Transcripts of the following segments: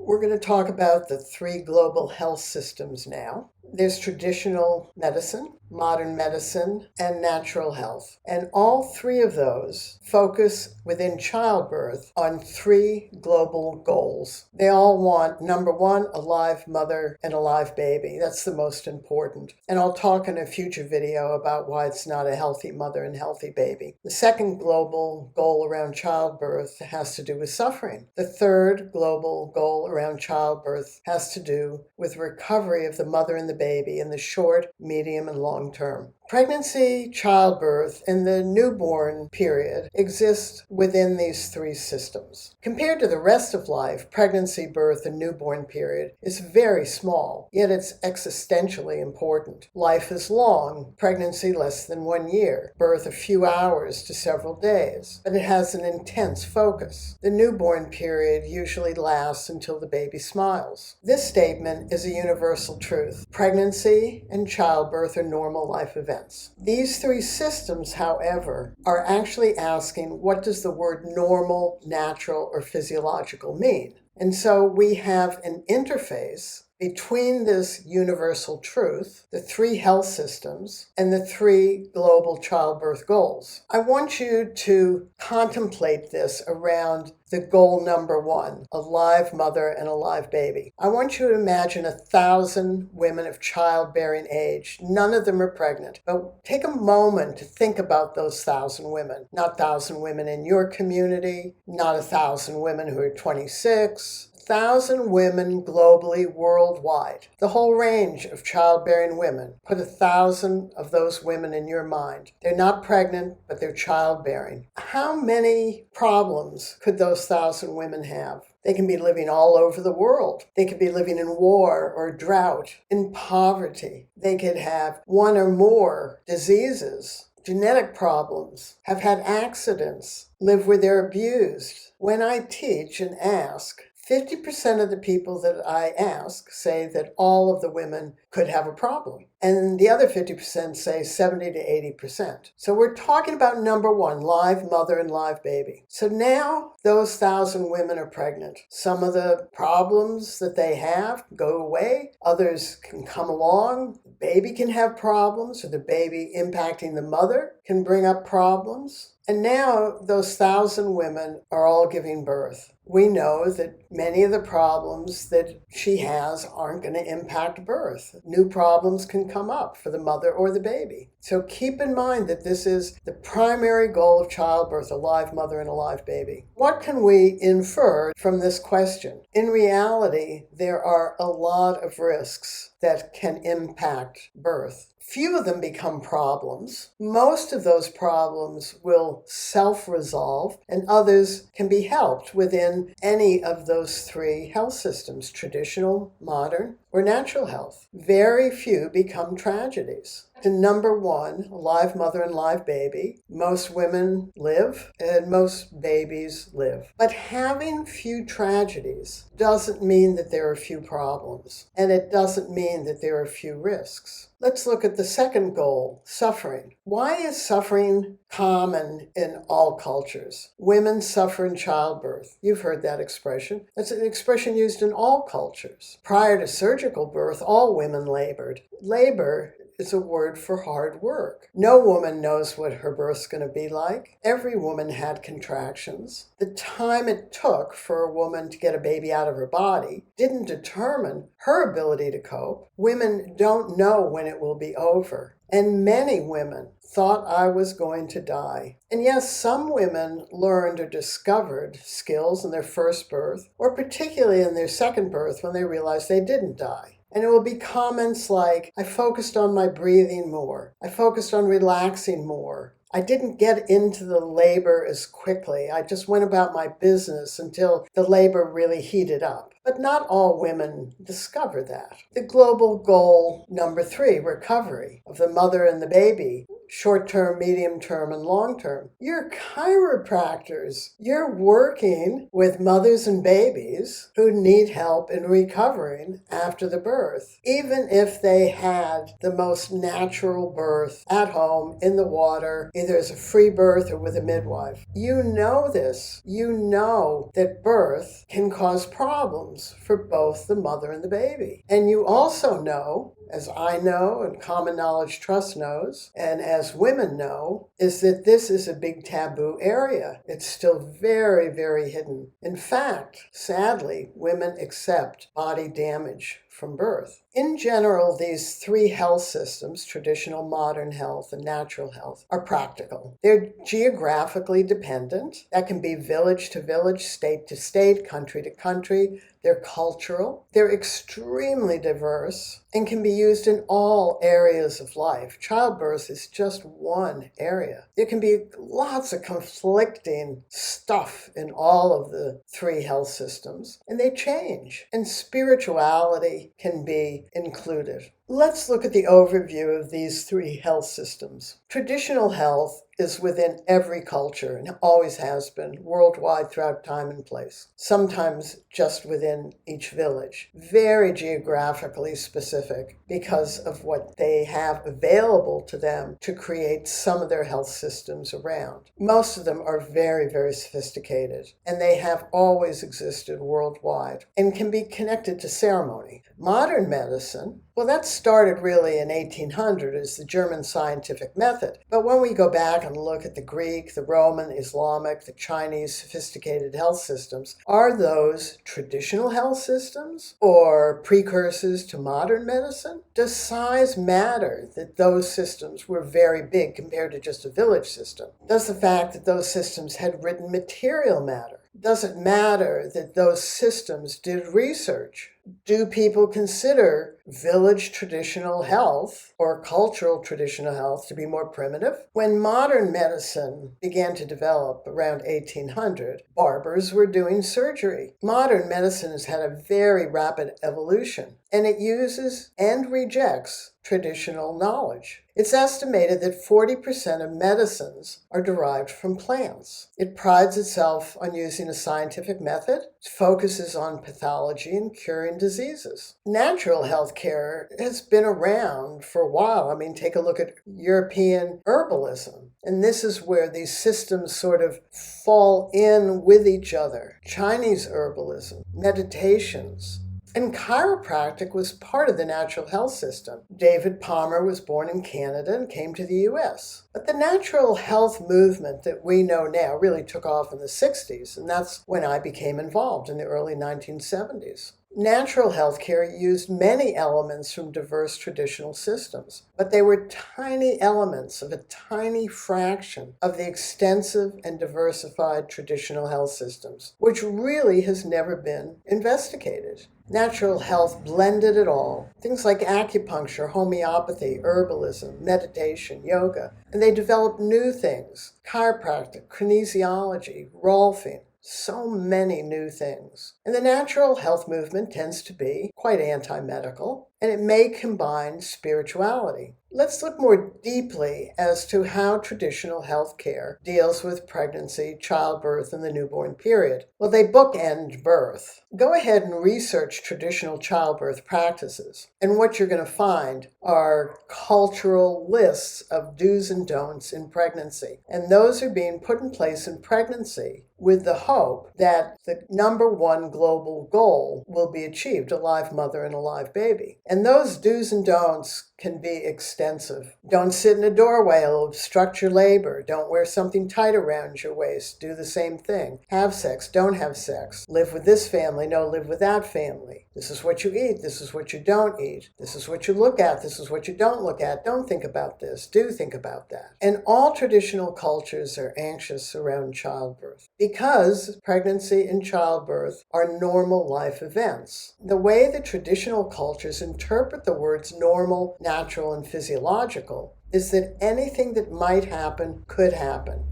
We're going to talk about the three global health systems now. There's traditional medicine, modern medicine, and natural health. And all three of those focus within childbirth on three global goals. They all want, number one, a live mother and a live baby. That's the most important. And I'll talk in a future video about why it's not a healthy mother and healthy baby. The second global goal around childbirth has to do with suffering. The third global goal around childbirth has to do with recovery of the mother and the baby in the short, medium, and long term. Pregnancy, childbirth, and the newborn period exist within these three systems. Compared to the rest of life, pregnancy, birth, and newborn period is very small, yet it's existentially important. Life is long, pregnancy less than 1 year, birth a few hours to several days, but it has an intense focus. The newborn period usually lasts until the baby smiles. This statement is a universal truth. Pregnancy and childbirth are normal life events. These three systems, however, are actually asking, what does the word normal, natural, or physiological mean? And so we have an interface between this universal truth, the three health systems, and the three global childbirth goals. I want you to contemplate this around the goal number one, a live mother and a live baby. I want you to imagine 1,000 women of childbearing age. None of them are pregnant, but take a moment to think about those 1,000 women. Not 1,000 women in your community, not 1,000 women who are 26, 1,000 women globally, worldwide. The whole range of childbearing women. Put 1,000 of those women in your mind. They're not pregnant, but they're childbearing. How many problems could those 1,000 women have? They can be living all over the world. They could be living in war or drought, in poverty. They could have one or more diseases, genetic problems, have had accidents, live where they're abused. When I teach and ask, 50% of the people that I ask say that all of the women could have a problem. And the other 50% say 70 to 80%. So we're talking about number one, live mother and live baby. So now those 1,000 women are pregnant. Some of the problems that they have go away. Others can come along. The baby can have problems, or the baby impacting the mother can bring up problems. And now those 1,000 women are all giving birth. We know that many of the problems that she has aren't going to impact birth. New problems can come up for the mother or the baby. So keep in mind that this is the primary goal of childbirth, a live mother and a live baby. What can we infer from this question? In reality, there are a lot of risks that can impact birth. Few of them become problems. Most of those problems will self-resolve, and others can be helped within any of those three health systems, traditional, modern, or natural health. Very few become tragedies. The number one, live mother and live baby. Most women live and most babies live. But having few tragedies doesn't mean that there are few problems, and it doesn't mean that there are few risks. Let's look at the second goal, suffering. Why is suffering common in all cultures? Women suffer in childbirth. You've heard that expression. That's an expression used in all cultures. Prior to surgical birth, all women labored. Labor is a word for hard work. No woman knows what her birth's going to be like. Every woman had contractions. The time it took for a woman to get a baby out of her body didn't determine her ability to cope. Women don't know when it will be over. And many women thought I was going to die. And yes, some women learned or discovered skills in their first birth, or particularly in their second birth when they realized they didn't die. And it will be comments like, I focused on my breathing more. I focused on relaxing more. I didn't get into the labor as quickly. I just went about my business until the labor really heated up. But not all women discover that. The global goal number three, recovery of the mother and the baby, short-term, medium-term, and long-term. You're chiropractors. You're working with mothers and babies who need help in recovering after the birth, even if they had the most natural birth at home, in the water, either as a free birth or with a midwife. You know this. You know that birth can cause problems for both the mother and the baby. And you also know, as I know and Common Knowledge Trust knows, and as women know, is that this is a big taboo area. It's still very, very hidden. In fact, sadly, women accept body damage from birth. In general, these three health systems, traditional, modern health, and natural health, are practical. They're geographically dependent. That can be village to village, state to state, country to country. They're cultural. They're extremely diverse and can be used in all areas of life. Childbirth is just one area. There can be lots of conflicting stuff in all of the three health systems, and they change. And spirituality can be included. Let's look at the overview of these three health systems. Traditional health is within every culture and always has been worldwide throughout time and place, sometimes just within each village. Very geographically specific because of what they have available to them to create some of their health systems around. Most of them are very, very sophisticated, and they have always existed worldwide and can be connected to ceremony. Modern medicine, well, that started really in 1800 as the German scientific method. But when we go back and look at the Greek, the Roman, Islamic, the Chinese sophisticated health systems, are those traditional health systems or precursors to modern medicine? Does size matter that those systems were very big compared to just a village system? Does the fact that those systems had written material matter? Does it matter that those systems did research? Do people consider village traditional health or cultural traditional health to be more primitive? When modern medicine began to develop around 1800, barbers were doing surgery. Modern medicine has had a very rapid evolution, and it uses and rejects traditional knowledge. It's estimated that 40% of medicines are derived from plants. It prides itself on using a scientific method. It focuses on pathology and curing diseases. Natural health care has been around for a while. I mean, take a look at European herbalism. And this is where these systems sort of fall in with each other. Chinese herbalism, meditations, and chiropractic was part of the natural health system. David Palmer was born in Canada and came to the U.S. But the natural health movement that we know now really took off in the 60s, and that's when I became involved in the early 1970s. Natural health care used many elements from diverse traditional systems, but they were tiny elements of a tiny fraction of the extensive and diversified traditional health systems, which really has never been investigated. Natural health blended it all. Things like acupuncture, homeopathy, herbalism, meditation, yoga. And they developed new things, chiropractic, kinesiology, Rolfing. So many new things. And the natural health movement tends to be quite anti-medical, and it may combine spirituality. Let's look more deeply as to how traditional health care deals with pregnancy, childbirth, and the newborn period. Well, they bookend birth. Go ahead and research traditional childbirth practices, and what you're going to find are cultural lists of do's and don'ts in pregnancy. And those are being put in place in pregnancy with the hope that the number one global goal will be achieved, a live mother and a live baby. And those do's and don'ts can be extensive. Don't sit in a doorway, it'll obstruct your labor. Don't wear something tight around your waist. Do the same thing. Have sex, don't have sex. Live with this family, no, live with that family. This is what you eat, this is what you don't eat. This is what you look at, this is what you don't look at. Don't think about this, do think about that. And all traditional cultures are anxious around childbirth because pregnancy and childbirth are normal life events. The way the traditional cultures interpret the words normal, natural, and physiological is that anything that might happen could happen.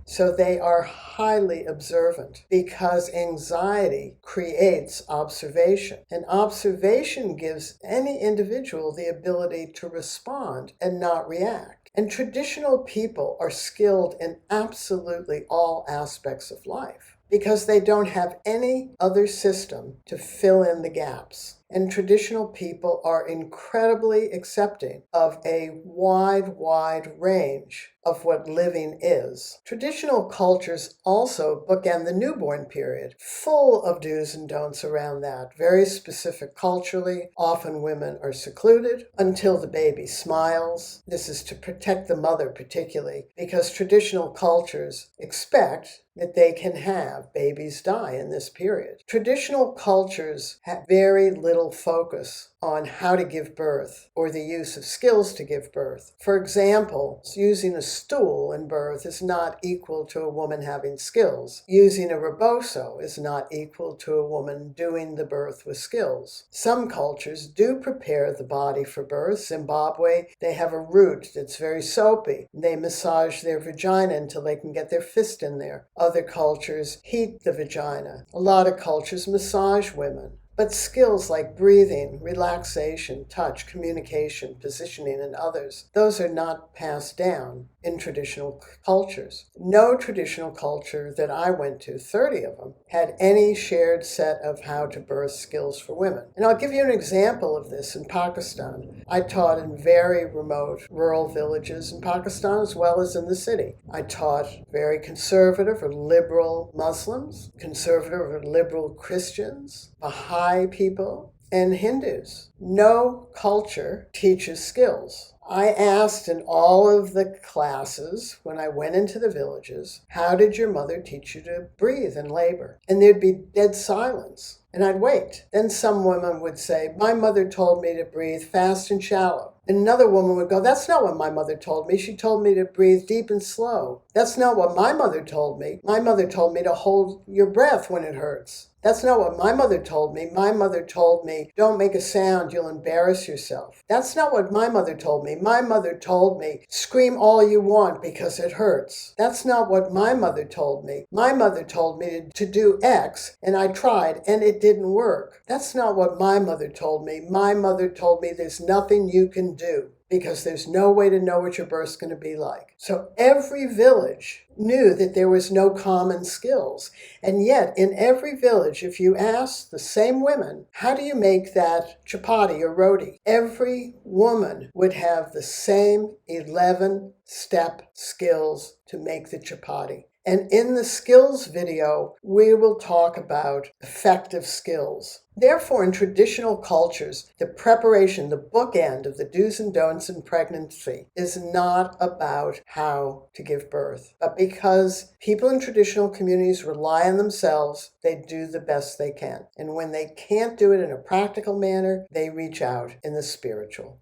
So they are highly observant because anxiety creates observation. And observation gives any individual the ability to respond and not react. And traditional people are skilled in absolutely all aspects of life because they don't have any other system to fill in the gaps. And traditional people are incredibly accepting of a wide range of what living is. Traditional cultures also bookend the newborn period, full of do's and don'ts around that, very specific culturally. Often women are secluded until the baby smiles. This is to protect the mother particularly, because traditional cultures expect that they can have babies die in this period. Traditional cultures have very little focus on how to give birth or the use of skills to give birth. For example, using a stool in birth is not equal to a woman having skills. Using a rebozo is not equal to a woman doing the birth with skills. Some cultures do prepare the body for birth. Zimbabwe, they have a root that's very soapy. They massage their vagina until they can get their fist in there. Other cultures heat the vagina. A lot of cultures massage women. But skills like breathing, relaxation, touch, communication, positioning, and others, those are not passed down in traditional cultures. No traditional culture that I went to, 30 of them, had any shared set of how to birth skills for women. And I'll give you an example of this in Pakistan. I taught in very remote rural villages in Pakistan as well as in the city. I taught very conservative or liberal Muslims, conservative or liberal Christians, Baha'i people, and Hindus. No culture teaches skills. I asked in all of the classes when I went into the villages, how did your mother teach you to breathe in labor? And there'd be dead silence. And I'd wait. Then some women would say, my mother told me to breathe fast and shallow. And another woman would go, that's not what my mother told me. She told me to breathe deep and slow. That's not what my mother told me. My mother told me to hold your breath when it hurts. That's not what my mother told me. My mother told me, don't make a sound, you'll embarrass yourself. That's not what my mother told me. My mother told me, scream all you want because it hurts. That's not what my mother told me. My mother told me to do X, and I tried, and it didn't work. That's not what my mother told me. My mother told me there's nothing you can do, because there's no way to know what your birth's going to be like. So every village knew that there was no common skills. And yet, in every village, if you ask the same women, how do you make that chapati or roti? Every woman would have the same 11-step skills to make the chapati. And in the skills video, we will talk about effective skills. Therefore, in traditional cultures, the preparation, the bookend of the do's and don'ts in pregnancy is not about how to give birth. But because people in traditional communities rely on themselves, they do the best they can. And when they can't do it in a practical manner, they reach out in the spiritual.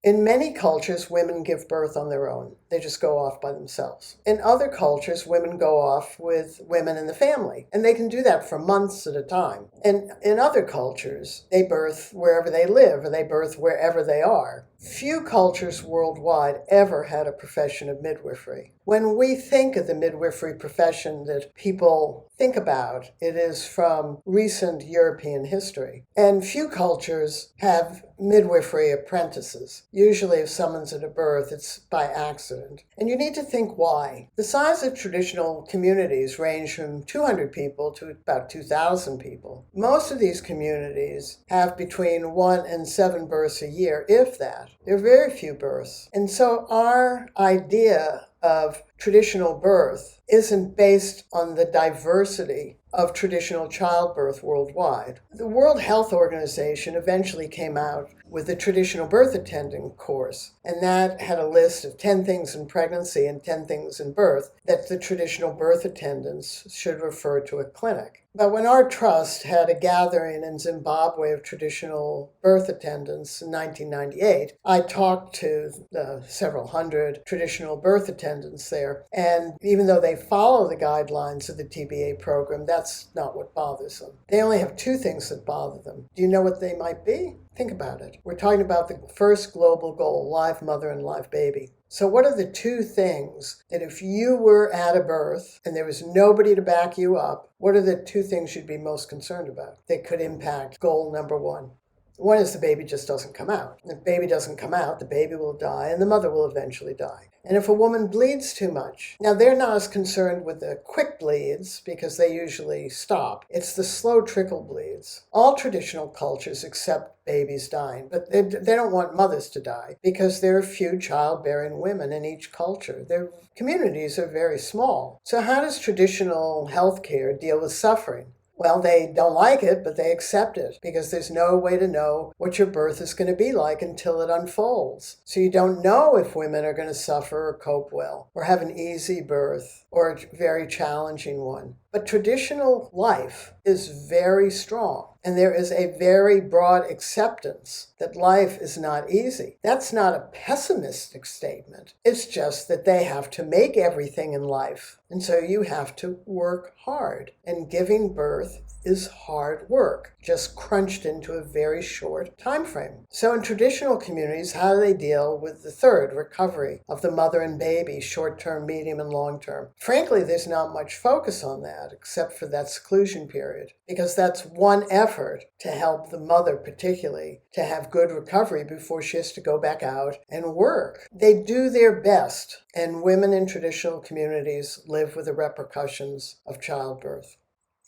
In many cultures, women give birth on their own. They just go off by themselves. In other cultures, women go off with women in the family, and they can do that for months at a time. And in other cultures, they birth wherever they live, or they birth wherever they are. Few cultures worldwide ever had a profession of midwifery. When we think of the midwifery profession that people think about, it is from recent European history. And few cultures have midwifery apprentices. Usually if someone's at a birth, it's by accident. And you need to think why. The size of traditional communities range from 200 people to about 2,000 people. Most of these communities have between 1 and 7 births a year, if that. There are very few births. And so our idea of traditional birth isn't based on the diversity of traditional childbirth worldwide. The World Health Organization eventually came out with a traditional birth attendant course, and that had a list of 10 things in pregnancy and 10 things in birth that the traditional birth attendants should refer to a clinic. But when our trust had a gathering in Zimbabwe of traditional birth attendants in 1998, I talked to the several hundred traditional birth attendants there, and even though they follow the guidelines of the TBA program, that's not what bothers them. They only have 2 things that bother them. Do you know what they might be? Think about it. We're talking about the first global goal, live mother and live baby. So what are the two things that if you were at a birth and there was nobody to back you up, what are the two things you'd be most concerned about that could impact goal number one? One is the baby just doesn't come out. If the baby doesn't come out, the baby will die and the mother will eventually die. And if a woman bleeds too much, now they're not as concerned with the quick bleeds because they usually stop. It's the slow trickle bleeds. All traditional cultures accept babies dying, but they don't want mothers to die because there are few childbearing women in each culture. Their communities are very small. So how does traditional healthcare deal with suffering? Well, they don't like it, but they accept it because there's no way to know what your birth is going to be like until it unfolds. So you don't know if women are going to suffer or cope well or have an easy birth or a very challenging one. But traditional life is very strong, and there is a very broad acceptance that life is not easy. That's not a pessimistic statement. It's just that they have to make everything in life. And so you have to work hard. And giving birth is hard work, just crunched into a very short time frame. So in traditional communities, how do they deal with the third, recovery of the mother and baby, short-term, medium, and long-term? Frankly, there's not much focus on that, except for that seclusion period, because that's one effort to help the mother particularly to have good recovery before she has to go back out and work. They do their best, and women in traditional communities live with the repercussions of childbirth.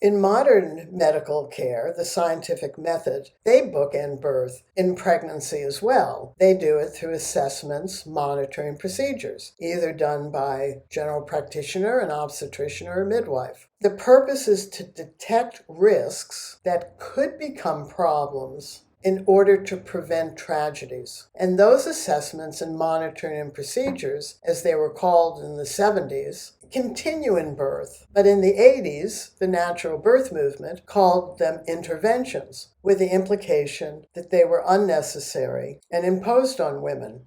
In modern medical care, the scientific method, they bookend birth in pregnancy as well. They do it through assessments, monitoring procedures, either done by general practitioner, an obstetrician, or a midwife. The purpose is to detect risks that could become problems in order to prevent tragedies. And those assessments and monitoring and procedures, as they were called in the 70s, continue in birth. But in the 80s, the natural birth movement called them interventions, with the implication that they were unnecessary and imposed on women.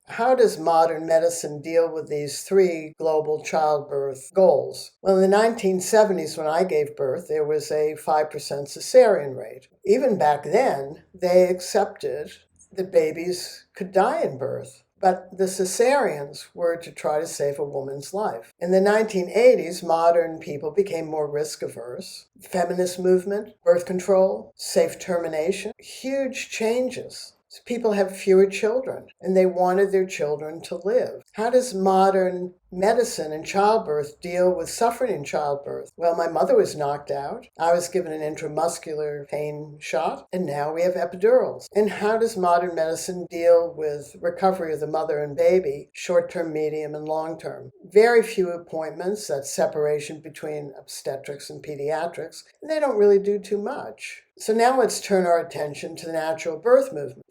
How does modern medicine deal with these three global childbirth goals? Well, in the 1970s, when I gave birth, there was a 5% cesarean rate. Even back then, they accepted that babies could die in birth. But the cesareans were to try to save a woman's life. In the 1980s, modern people became more risk-averse. Feminist movement, birth control, safe termination, huge changes. People have fewer children, and they wanted their children to live. How does modern medicine and childbirth deal with suffering in childbirth? Well, my mother was knocked out. I was given an intramuscular pain shot, and now we have epidurals. And how does modern medicine deal with recovery of the mother and baby, short-term, medium, and long-term? Very few appointments, that's separation between obstetrics and pediatrics, and they don't really do too much. So now let's turn our attention to the natural birth movement,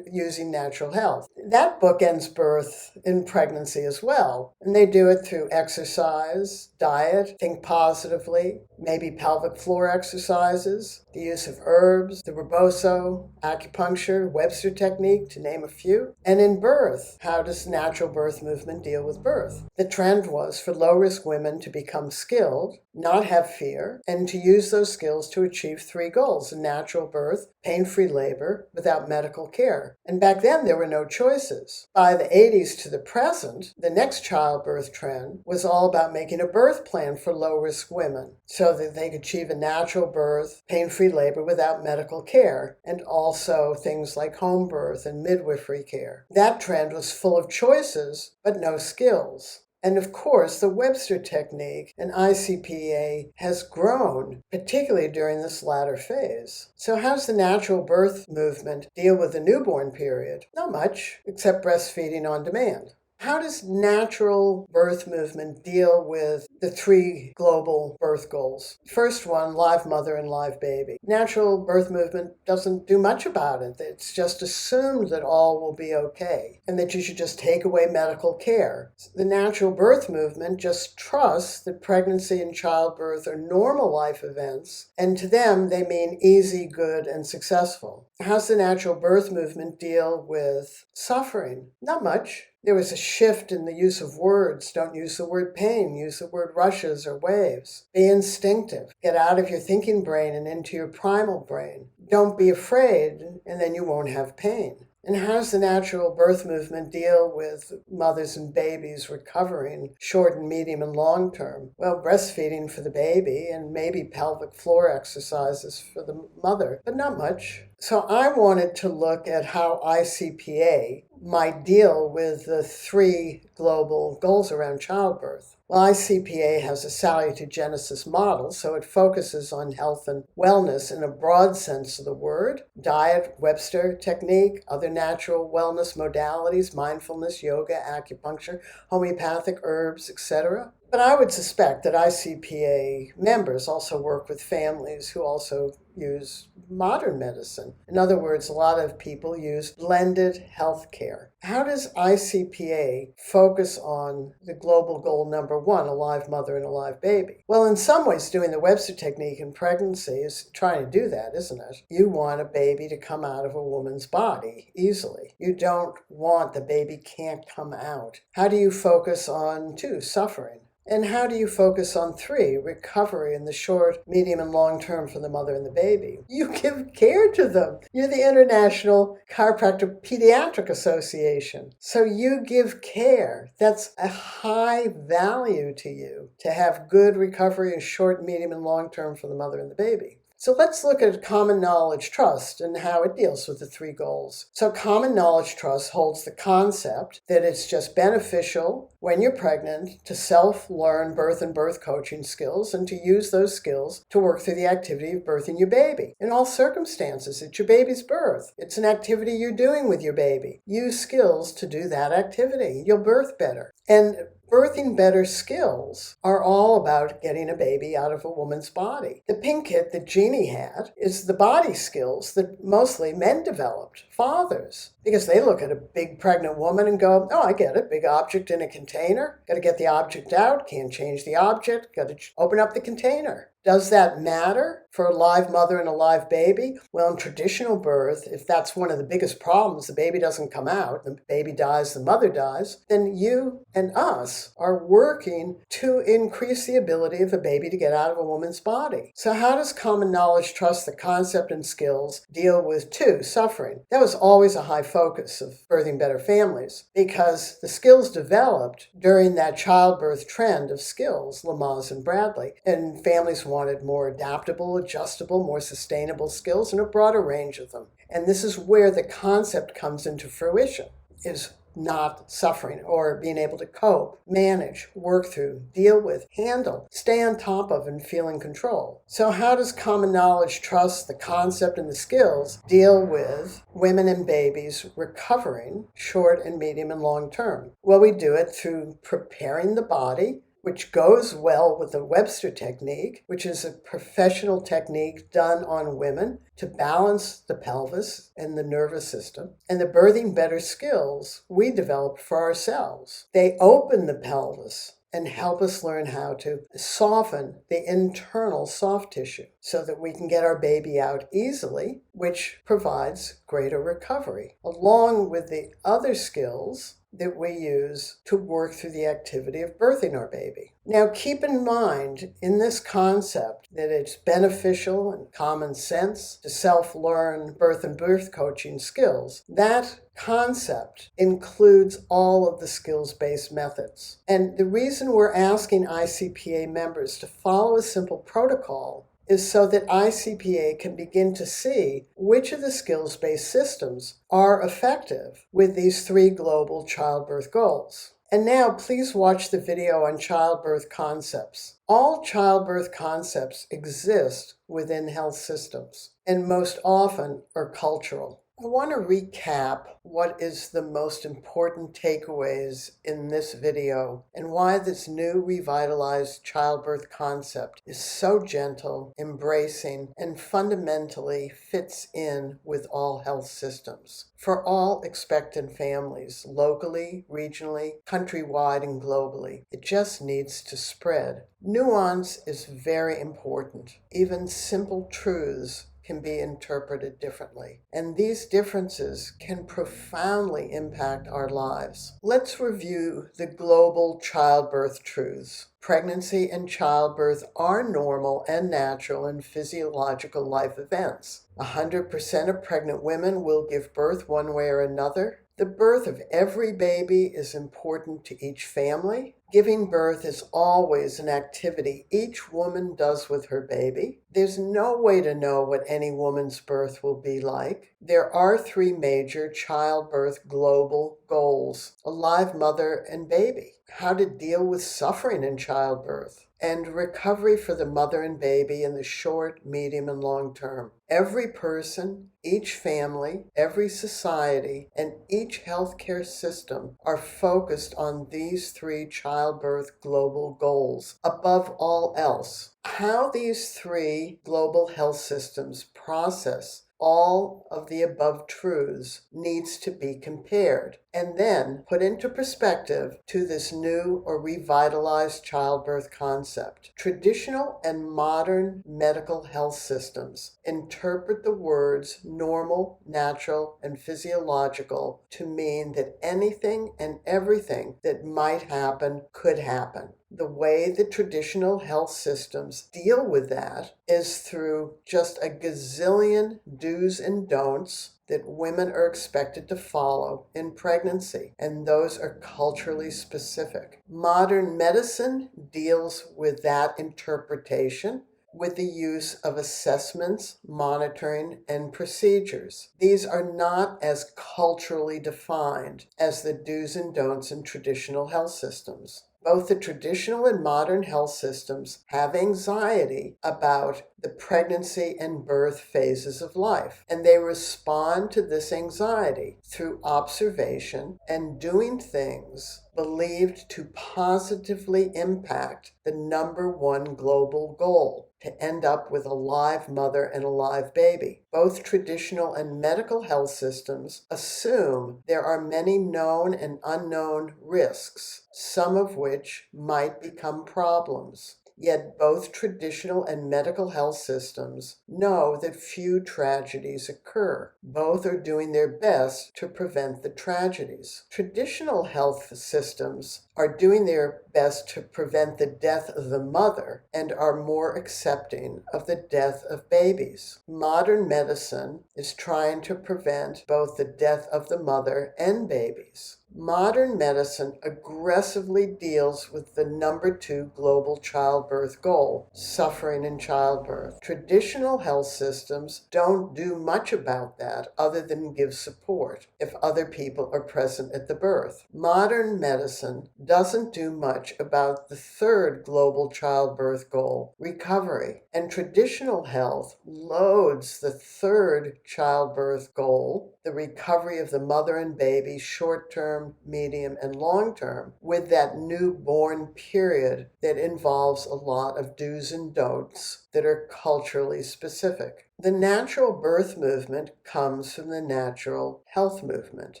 using natural health. That bookends birth in pregnancy as well, and they do it through exercise, diet, think positively, maybe pelvic floor exercises, the use of herbs, the reboso, acupuncture, Webster technique, to name a few. And in birth, how does the natural birth movement deal with birth? The trend was for low-risk women to become skilled, not have fear, and to use those skills to achieve three goals: a natural birth, pain-free labor, without medical care. And back then, there were no choices. By the 80s to the present, the next childbirth trend was all about making a birth plan for low-risk women so that they could achieve a natural birth, pain-free labor without medical care, and also things like home birth and midwifery care. That trend was full of choices, but no skills. And of course, the Webster technique and ICPA has grown, particularly during this latter phase. So how does the natural birth movement deal with the newborn period? Not much, except breastfeeding on demand. How does natural birth movement deal with the three global birth goals? First one, live mother and live baby. Natural birth movement doesn't do much about it. It's just assumed that all will be okay and that you should just take away medical care. The natural birth movement just trusts that pregnancy and childbirth are normal life events, and to them they mean easy, good, and successful. How's the natural birth movement deal with suffering? Not much. There was a shift in the use of words. Don't use the word pain. Use the word rushes or waves. Be instinctive. Get out of your thinking brain and into your primal brain. Don't be afraid, and then you won't have pain. And how does the natural birth movement deal with mothers and babies recovering short and medium and long term? Well, breastfeeding for the baby and maybe pelvic floor exercises for the mother, but not much. So I wanted to look at how ICPA might deal with the three global goals around childbirth. Well, ICPA has a salutogenesis model, so it focuses on health and wellness in a broad sense of the word. Diet, Webster technique, other natural wellness modalities, mindfulness, yoga, acupuncture, homeopathic herbs, etc. But I would suspect that ICPA members also work with families who also use modern medicine. In other words, a lot of people use blended health care. How does ICPA focus on the global goal number one, a live mother and a live baby? Well, in some ways, doing the Webster technique in pregnancy is trying to do that, isn't it? You want a baby to come out of a woman's body easily. You don't want the baby can't come out. How do you focus on two, suffering? And how do you focus on three, recovery in the short, medium, and long term for the mother and the baby? You give care to them. You're the International Chiropractic Pediatric Association. So you give care. That's a high value to you to have good recovery in short, medium, and long term for the mother and the baby. So let's look at common knowledge trust and how it deals with the three goals. So common knowledge trust holds the concept that it's just beneficial when you're pregnant to self-learn birth and birth coaching skills and to use those skills to work through the activity of birthing your baby. In all circumstances, it's your baby's birth. It's an activity you're doing with your baby. Use skills to do that activity. You'll birth better. And birthing better skills are all about getting a baby out of a woman's body. The pink kit that Jeannie had is the body skills that mostly men developed, fathers, because they look at a big pregnant woman and go, oh, I get it, big object in a container, got to get the object out, can't change the object, got to open up the container. Does that matter for a live mother and a live baby? Well, in traditional birth, if that's one of the biggest problems, the baby doesn't come out, the baby dies, the mother dies, then you and us are working to increase the ability of a baby to get out of a woman's body. So how does common knowledge trust the concept and skills deal with two, suffering? That was always a high focus of birthing better families because the skills developed during that childbirth trend of skills, Lamaze and Bradley, and families wanted more adaptable, adjustable, more sustainable skills and a broader range of them. And this is where the concept comes into fruition, is not suffering or being able to cope, manage, work through, deal with, handle, stay on top of, and feel in control. So how does common knowledge trust the concept and the skills deal with women and babies recovering short and medium and long term? Well, we do it through preparing the body, which goes well with the Webster technique, which is a professional technique done on women to balance the pelvis and the nervous system. And the birthing better skills we developed for ourselves. They open the pelvis and help us learn how to soften the internal soft tissue so that we can get our baby out easily, which provides greater recovery, along with the other skills that we use to work through the activity of birthing our baby. Now, keep in mind in this concept that it's beneficial and common sense to self-learn birth and birth coaching skills. That concept includes all of the skills-based methods. And the reason we're asking ICPA members to follow a simple protocol is so that ICPA can begin to see which of the skills-based systems are effective with these three global childbirth goals. And now please watch the video on childbirth concepts. All childbirth concepts exist within health systems and most often are cultural. I want to recap what is the most important takeaways in this video and why this new revitalized childbirth concept is so gentle, embracing, and fundamentally fits in with all health systems. For all expectant families, locally, regionally, countrywide, and globally, it just needs to spread. Nuance is very important. Even simple truths can be interpreted differently, and these differences can profoundly impact our lives. Let's review the global childbirth truths. Pregnancy and childbirth are normal and natural and physiological life events. 100% of pregnant women will give birth one way or another. The birth of every baby is important to each family. Giving birth is always an activity each woman does with her baby. There's no way to know what any woman's birth will be like. There are 3 major childbirth global goals: a live mother and baby, how to deal with suffering in childbirth, and recovery for the mother and baby in the short, medium, and long term. Every person, each family, every society, and each healthcare system are focused on these 3 childbirth global goals above all else. How these 3 global health systems process all of the above truths needs to be compared and then put into perspective to this new or revitalized childbirth concept. Traditional and modern medical health systems interpret the words normal, natural, and physiological to mean that anything and everything that might happen could happen. The way the traditional health systems deal with that is through just a gazillion do's and don'ts that women are expected to follow in pregnancy, and those are culturally specific. Modern medicine deals with that interpretation with the use of assessments, monitoring, and procedures. These are not as culturally defined as the do's and don'ts in traditional health systems. Both the traditional and modern health systems have anxiety about the pregnancy and birth phases of life, and they respond to this anxiety through observation and doing things believed to positively impact the number 1 global goal: to end up with a live mother and a live baby. Both traditional and medical health systems assume there are many known and unknown risks, some of which might become problems. Yet both traditional and medical health systems know that few tragedies occur. Both are doing their best to prevent the tragedies. Traditional health systems are doing their best to prevent the death of the mother and are more accepting of the death of babies. Modern medicine is trying to prevent both the death of the mother and babies. Modern medicine aggressively deals with the number 2 global childbirth goal: suffering in childbirth. Traditional health systems don't do much about that other than give support if other people are present at the birth. Modern medicine doesn't do much about the 3rd global childbirth goal: recovery. And traditional health loads the 3rd childbirth goal, the recovery of the mother and baby, short-term, medium, and long-term, with that newborn period that involves a lot of do's and don'ts that are culturally specific. The natural birth movement comes from the natural health movement,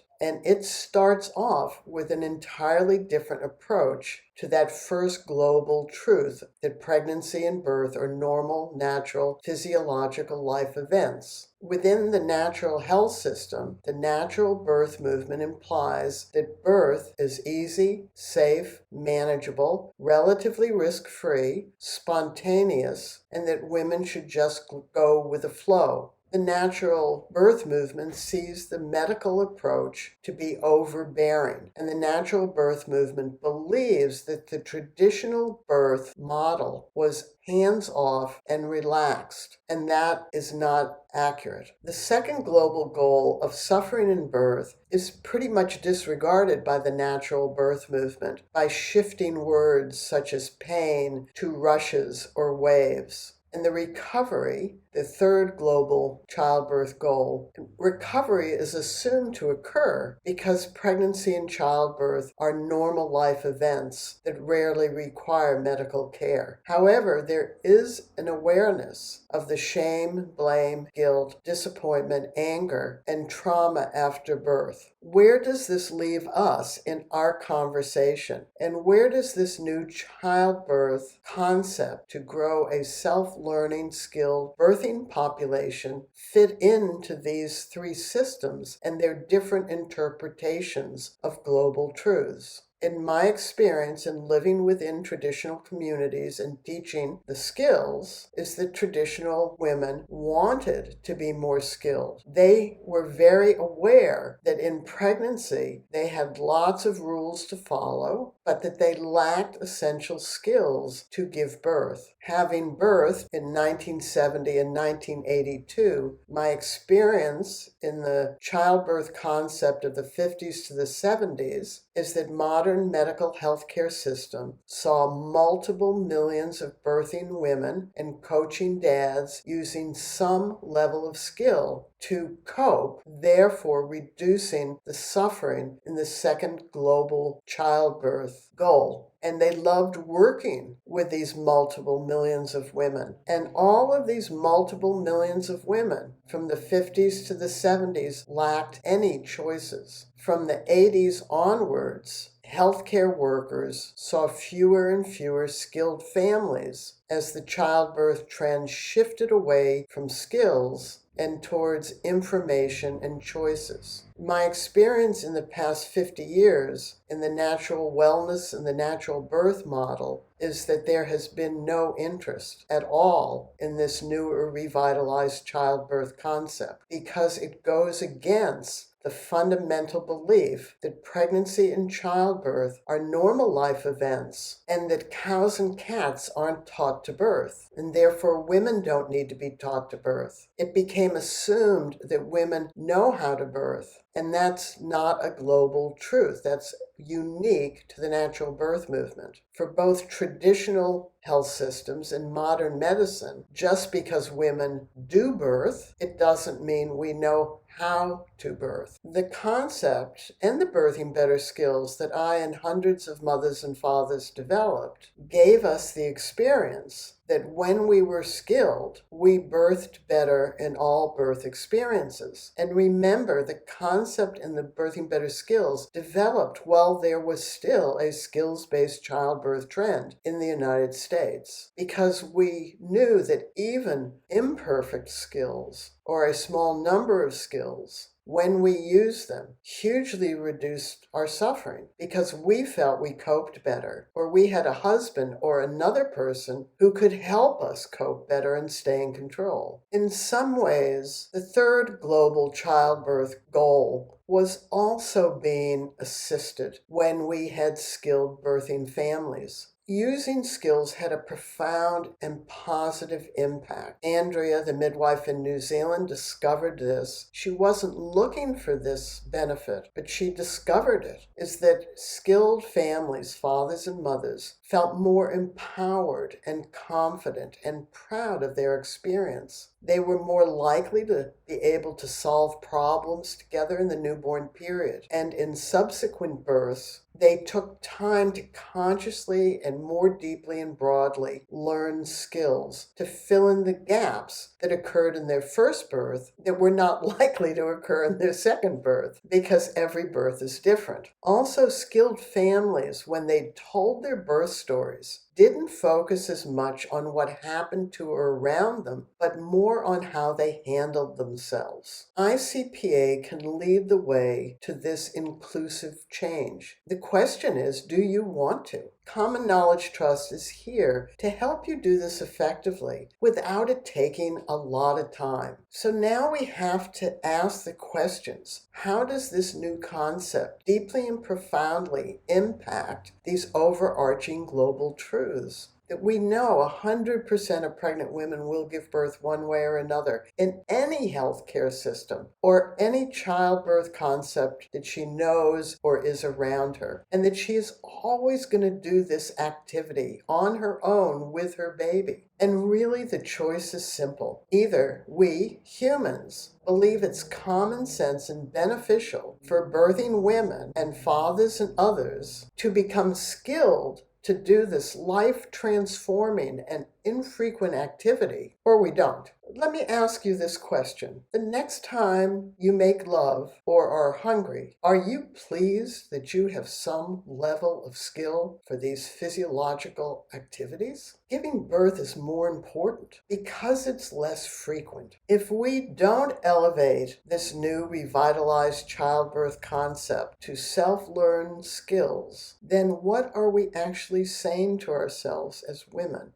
and it starts off with an entirely different approach to that first global truth that pregnancy and birth are normal, natural, physiological life events. Within the natural health system, the natural birth movement implies that birth is easy, safe, manageable, relatively risk-free, spontaneous, and that women should just go with the flow. The natural birth movement sees the medical approach to be overbearing, and the natural birth movement believes that the traditional birth model was hands-off and relaxed, and that is not accurate. The second global goal of suffering in birth is pretty much disregarded by the natural birth movement by shifting words such as pain to rushes or waves. In the recovery, the 3rd global childbirth goal, recovery is assumed to occur because pregnancy and childbirth are normal life events that rarely require medical care. However, there is an awareness of the shame, blame, guilt, disappointment, anger, and trauma after birth. Where does this leave us in our conversation? And where does this new childbirth concept to grow a self-learning, skilled birthing population fit into these 3 systems and their different interpretations of global truths? In my experience in living within traditional communities and teaching the skills, is that traditional women wanted to be more skilled. They were very aware that in pregnancy they had lots of rules to follow, but that they lacked essential skills to give birth. Having birthed in 1970 and 1982, my experience in the childbirth concept of the 50s to the 70s is that modern medical healthcare system saw multiple millions of birthing women and coaching dads using some level of skill to cope, therefore reducing the suffering in the second global childbirth goal. And they loved working with these multiple millions of women. And all of these multiple millions of women from the 50s to the 70s lacked any choices. From the 80s onwards, healthcare workers saw fewer and fewer skilled families as the childbirth trend shifted away from skills and towards information and choices. My experience in the past 50 years in the natural wellness and the natural birth model is that there has been no interest at all in this new or revitalized childbirth concept because it goes against the fundamental belief that pregnancy and childbirth are normal life events and that cows and cats aren't taught to birth, and therefore women don't need to be taught to birth. It became assumed that women know how to birth, and that's not a global truth. That's unique to the natural birth movement. For both traditional health systems and modern medicine, just because women do birth, it doesn't mean we know how to birth. The concept and the birthing better skills that I and hundreds of mothers and fathers developed gave us the experience that when we were skilled, we birthed better in all birth experiences. And remember, the concept and the birthing better skills developed while there was still a skills-based childbirth trend in the United States, because we knew that even imperfect skills or a small number of skills, when we used them, hugely reduced our suffering because we felt we coped better, or we had a husband or another person who could help us cope better and stay in control. In some ways, the third global childbirth goal was also being assisted when we had skilled birthing families. Using skills had a profound and positive impact. Andrea, the midwife in New Zealand, discovered this. She wasn't looking for this benefit, but she discovered it, is that skilled families, fathers and mothers, felt more empowered and confident and proud of their experience. They were more likely to be able to solve problems together in the newborn period. And in subsequent births, they took time to consciously and more deeply and broadly learn skills to fill in the gaps that occurred in their first birth that were not likely to occur in their second birth, because every birth is different. Also, skilled families, when they told their birth stories, didn't focus as much on what happened to or around them, but more on how they handled themselves. ICPA can lead the way to this inclusive change. The question is, do you want to? Common Knowledge Trust is here to help you do this effectively without it taking a lot of time. So now we have to ask the questions. How does this new concept deeply and profoundly impact these overarching global truths? That we know 100% of pregnant women will give birth one way or another in any healthcare system or any childbirth concept that she knows or is around her, and that she is always going to do this activity on her own with her baby. And really the choice is simple. Either we, humans, believe it's common sense and beneficial for birthing women and fathers and others to become skilled to do this life-transforming and infrequent activity, or we don't. let me ask you this question. The next time you make love or are hungry, are you pleased that you have some level of skill for these physiological activities? Giving birth is more important because it's less frequent. If we don't elevate this new revitalized childbirth concept to self-learned skills, then what are we actually saying to ourselves as women?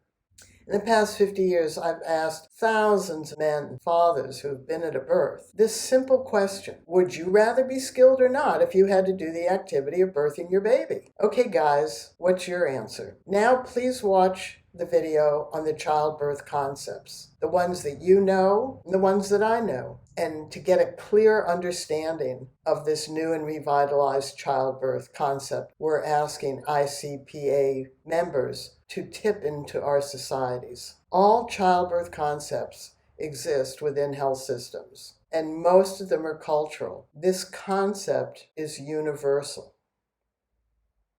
In the past 50 years, I've asked thousands of men, fathers who have been at a birth, this simple question: would you rather be skilled or not if you had to do the activity of birthing your baby? Okay, guys, what's your answer? Now, please watch the video on the childbirth concepts, the ones that you know and the ones that I know, and to get a clear understanding of this new and revitalized childbirth concept, we're asking ICPA members to tip into our societies. All childbirth concepts exist within health systems, and most of them are cultural. This concept is universal.